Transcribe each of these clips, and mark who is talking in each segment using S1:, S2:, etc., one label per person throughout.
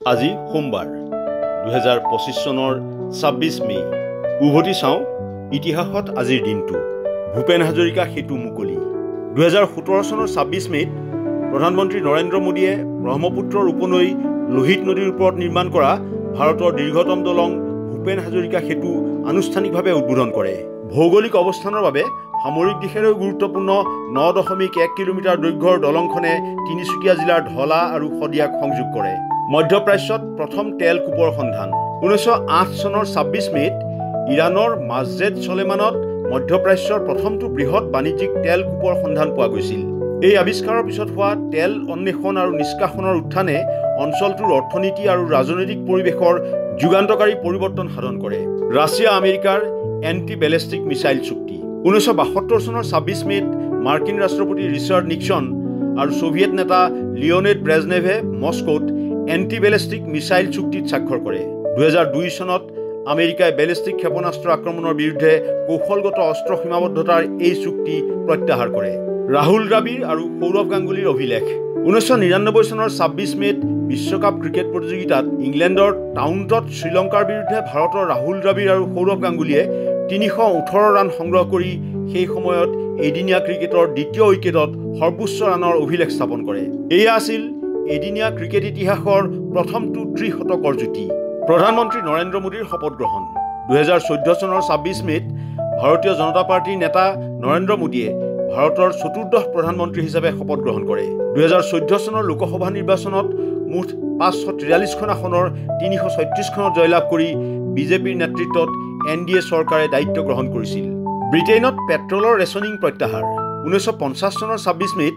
S1: আজি সোমবাৰ 2025 চনৰ 26 মে উভতি চাওঁ ইতিহাসত আজিৰ দিনটো ভূপেন হাজৰিকা সেতু মুকলি 2017 চনৰ 26 মেত প্ৰধানমন্ত্ৰী নৰেন্দ্ৰ মোদীয়ে ব্ৰহ্মপুত্ৰৰ উপনৈ লোহিত নদীৰ ওপৰত নিৰ্মাণ কৰা ভাৰতৰ দীৰ্ঘতম দলং ভূপেন হাজৰিকা সেতু আনুষ্ঠানিকভাৱে উদ্বোধন কৰে ভৌগোলিক অৱস্থানৰ বাবে সামৰিক দিশেৰেও গুৰুত্বপূৰ্ণ 9.1 কিলোমিটাৰ দৈৰ্ঘ্যৰ দলংখনে তিনিচুকীয়া জিলাৰ ঢলা আৰু শদিয়াক সংযোগ কৰে মধ্যপ্ৰাচ্যত প্ৰথম তেল কূপৰ সন্ধান 1908 চনৰ 26 মেত ইৰাণৰ মাছজেদ চলেমানত মধ্যপ্ৰাচ্যৰ প্ৰথমটো বৃহৎ বাণিজ্যিক তেল কূপৰ সন্ধান পোৱা গৈছিল এই আৱিষ্কাৰৰ পিছত হোৱা তেল অন্বেষণ আৰু নিষ্কাশনৰ উত্থানে অঞ্চলটোৰ অৰ্থনীতি আৰু ৰাজনৈতিক পৰিৱেশৰ যুগান্তকাৰী পৰিৱৰ্তন সাধন কৰে ৰাছিয়া আমেৰিকাৰ এন্টি বেলিষ্টিক মিছাইল চুক্তি 1972 চনৰ 26 মেত মাৰ্কিন ৰাষ্ট্ৰপতি ৰিচাৰ্ড নিক্সন আৰু সোভিয়েট নেতা লিঅ'নিড ব্ৰেজনেভে মস্কোত এন্টি বেলিষ্টিক মিছাইল চুক্তিত স্বাক্ষৰ কৰে 2002 চনত আমেৰিকাই বেলিষ্টিক ক্ষেপণাস্ত্ৰ আক্ৰমণৰ বিৰুদ্ধে কৌশলগত অস্ত্ৰ সীমাবদ্ধতাৰ এই চুক্তি প্ৰত্যাহাৰ কৰে ৰাহুল দ্ৰাবিড় আৰু সৌৰভ গাংগুলীৰ অভিলেখ 1999 চনৰ 26 মেত বিশ্বকাপ ক্ৰিকেট প্ৰতিযোগিতাত ইংলেণ্ডৰ টাউনটত শ্ৰীলংকাৰ বিৰুদ্ধে ভাৰতৰ ৰাহুল দ্ৰাবিড় আৰু সৌৰভ গাংগুলীয়ে 318 ৰান সংগ্ৰহ কৰি সেই সময়ত এদিনীয়া ক্ৰিকেটৰ দ্বিতীয় উইকেটত সৰ্বোচ্চ ৰানৰ অভিলেখ স্থাপন কৰে এয়া আছিল এদিনীয়া ক্ৰিকেট ইতিহাসৰ প্ৰথমটো ত্ৰিশতকৰ জুটি প্ৰধানমন্ত্ৰী নৰেন্দ্ৰ মোদীৰ শপত গ্ৰহণ 2014 চনৰ 26 মেত ভাৰতীয় জনতা পাৰ্টিৰ নেতা নৰেন্দ্ৰ মোদীয়ে ভাৰতৰ চতুৰ্দশ প্ৰধানমন্ত্ৰী হিচাপে শপত গ্ৰহণ কৰে 2014 চনৰ লোকসভা নিৰ্বাচনত মুঠ 543খন আসনৰ 336খনত জয়লাভ কৰি বিজেপিৰ নেতৃত্বত এনডিএ চৰকাৰে দায়িত্ব গ্ৰহণ কৰিছিল ব্ৰিটেইনত পেট্ৰলৰ ৰেচনিং প্ৰত্যাহাৰ 1950 চনৰ 26 মেত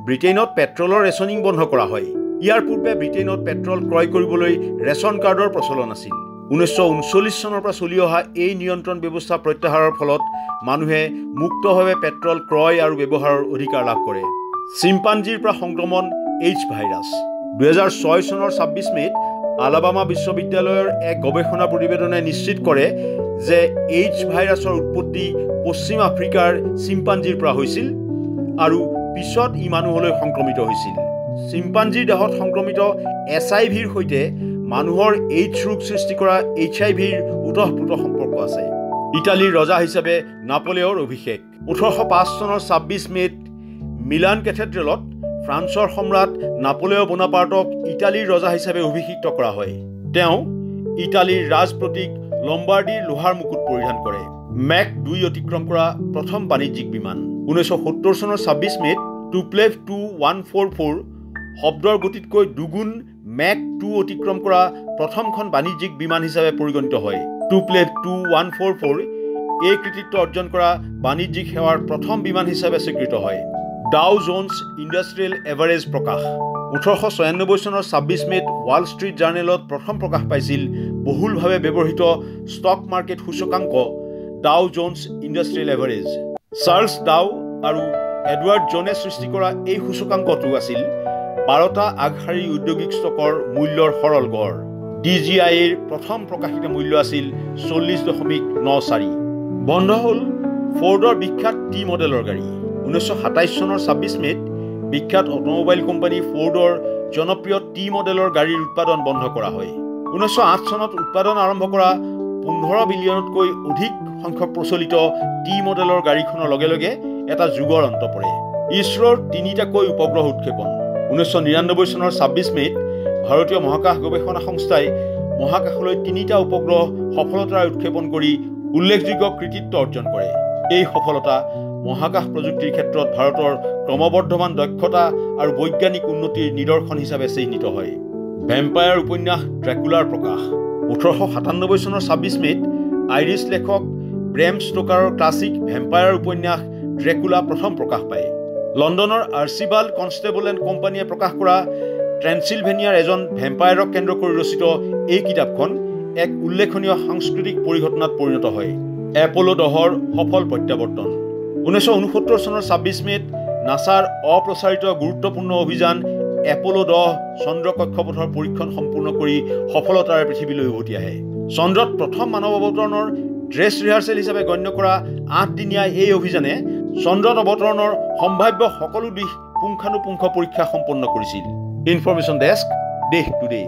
S1: ব্ৰিটেইনত পেট্ৰলৰ ৰেচনিং বন্ধ কৰা হয় ইয়াৰ পূৰ্বে ব্ৰিটেইনত পেট্ৰল ক্ৰয় কৰিবলৈ ৰেচন কাৰ্ডৰ প্ৰচলন আছিল 1939 চনৰ পৰা চলি অহা এই নিয়ন্ত্ৰণ ব্যৱস্থা প্ৰত্যাহাৰৰ ফলত মানুহে মুক্তভাৱে পেট্ৰল ক্ৰয় আৰু ব্যৱহাৰৰ অধিকাৰ লাভ কৰে চিম্পাঞ্জিৰ পৰা সংক্ৰমণ এইচ ভাইৰাছ 2006 চনৰ 26 মেত আলাবামা বিশ্ববিদ্যালয়ৰ এক গৱেষণা প্ৰতিবেদনে নিশ্চিত কৰে যে এইচ ভাইৰাছৰ উৎপত্তি পশ্চিম আফ্ৰিকাৰ চিম্পাঞ্জিৰ পৰা হৈছিল আৰু পিছত ই মানুহলৈ সংক্ৰমিত হৈছিল চিম্পাঞ্জিৰ দেহত সংক্ৰমিত এছআইভিৰ সৈতে মানুহৰ এইচ ৰোগ সৃষ্টি কৰা এইচআইভিৰ ওতঃপ্ৰোত সম্পৰ্ক আছে ইটালীৰ ৰজা হিচাপে নাপোলিয়নৰ অভিষেক 1805 চনৰ 26 মেত মিলান কেথেড্ৰেলত ফ্ৰান্সৰ সম্ৰাট নাপোলিয়ন বোনাপাৰ্টক ইটালীৰ ৰজা হিচাপে অভিষিক্ত কৰা হয় তেওঁ ইটালীৰ ৰাজ প্ৰতীক লম্বাৰ্ডিৰ লোহাৰ মুকুট পৰিধান কৰে মেক 2 অতিক্ৰম কৰা প্ৰথম বাণিজ্যিক বিমান 1970 চনৰ 26 মেত টুপ্লেভ 2144 শব্দৰ গতিতকৈ দুগুণ মেক 2 অতিক্ৰম কৰা প্ৰথমখন বাণিজ্যিক বিমান হিচাপে পৰিগণিত হয় টুপ্লেভ 2144 এই কৃতিত্ব অৰ্জন কৰা বাণিজ্যিক সেৱাৰ প্ৰথম বিমান হিচাপে স্বীকৃত হয় ডাও জোন্স ইণ্ডাষ্ট্ৰিয়েল এভাৰেজ প্ৰকাশ 1896 চনৰ 26 মেত ৱাল ষ্ট্ৰীট জাৰ্নেলত প্ৰথম প্ৰকাশ পাইছিল বহুলভাৱে ব্যৱহৃত ষ্টক মাৰ্কেট সূচকাংক Dow Jones Industrial Average Charles Dow আৰু এডৱাৰ্ড জনে সৃষ্টি কৰা এই সূচকাংকটো আছিল 12টা আগশাৰীৰ ঔদ্যোগিক ষ্টকৰ মূল্যৰ সৰল গড় ডিজিআইৰ প্ৰথম প্ৰকাশিত মূল্য আছিল 40.94 বন্ধ হ'ল ফৰ্ডৰ বিখ্যাত টি মডেলৰ গাড়ী 1927 চনৰ 26 মেত বিখ্যাত অটোমোবাইল কোম্পানী ফৰ্ডৰ জনপ্ৰিয় টি মডেলৰ গাড়ীৰ উৎপাদন বন্ধ কৰা হয় 1908 চনত উৎপাদন আৰম্ভ কৰা 15 বিলিয়নতকৈ অধিক সংখ্যক প্ৰচলিত টি মডেলৰ গাড়ীখনৰ লগে লগে এটা যুগৰ অন্ত পৰে ইছৰোৰ 3টাকৈ উপগ্ৰহ উৎক্ষেপণ 1999 চনৰ 26 মেত ভাৰতীয় মহাকাশ গৱেষণা সংস্থাই মহাকাশলৈ 3টা উপগ্ৰহ সফলতাৰে উৎক্ষেপণ কৰি উল্লেখযোগ্য কৃতিত্ব অৰ্জন কৰে এই সফলতা মহাকাশ প্ৰযুক্তিৰ ক্ষেত্ৰত ভাৰতৰ ক্ৰমবৰ্ধমান দক্ষতা আৰু বৈজ্ঞানিক উন্নতিৰ নিদৰ্শন হিচাপে চিহ্নিত হয় ভেম্পায়াৰ উপন্যাস ড্ৰেকুলাৰ প্ৰকাশ 1897 চনৰ 26 মেত আইৰিছ লেখক ব্ৰেম ষ্টোকাৰৰ ক্লাছিক ভেম্পায়াৰ উপন্যাস ড্ৰেকুলা প্ৰথম প্ৰকাশ পায় লণ্ডনৰ আৰ্চিবাল্ড কনষ্টেবল এণ্ড কোম্পানীয়ে প্ৰকাশ কৰা ট্ৰেন্সিলভেনিয়াৰ এজন ভেম্পায়াৰক কেন্দ্ৰ কৰি ৰচিত এই কিতাপখন এক উল্লেখনীয় সাংস্কৃতিক পৰিঘটনাত পৰিণত হয় এপ'ল 10ৰ সফল প্ৰত্যাৱৰ্তন 1969 চনৰ 26 মেত নাছাৰ অপ্ৰচাৰিত গুৰুত্বপূৰ্ণ অভিযান এপ'ল 10 চন্দ্ৰ কক্ষপথৰ পৰীক্ষণ সম্পূৰ্ণ কৰি সফলতাৰে পৃথিৱীলৈ উভতি আহে চন্দ্ৰত প্ৰথম মানৱ অৱতৰণৰ ড্ৰেছ ৰিহাৰ্চেল হিচাপে গণ্য কৰা 8দিনীয়া এই অভিযানে চন্দ্ৰত অৱতৰণৰ সম্ভাৱ্য সকলো দিশ পুংখানুপুংখ পৰীক্ষা সম্পন্ন কৰিছিল ইনফৰমেশ্যন ডেস্ক দেশ টুডে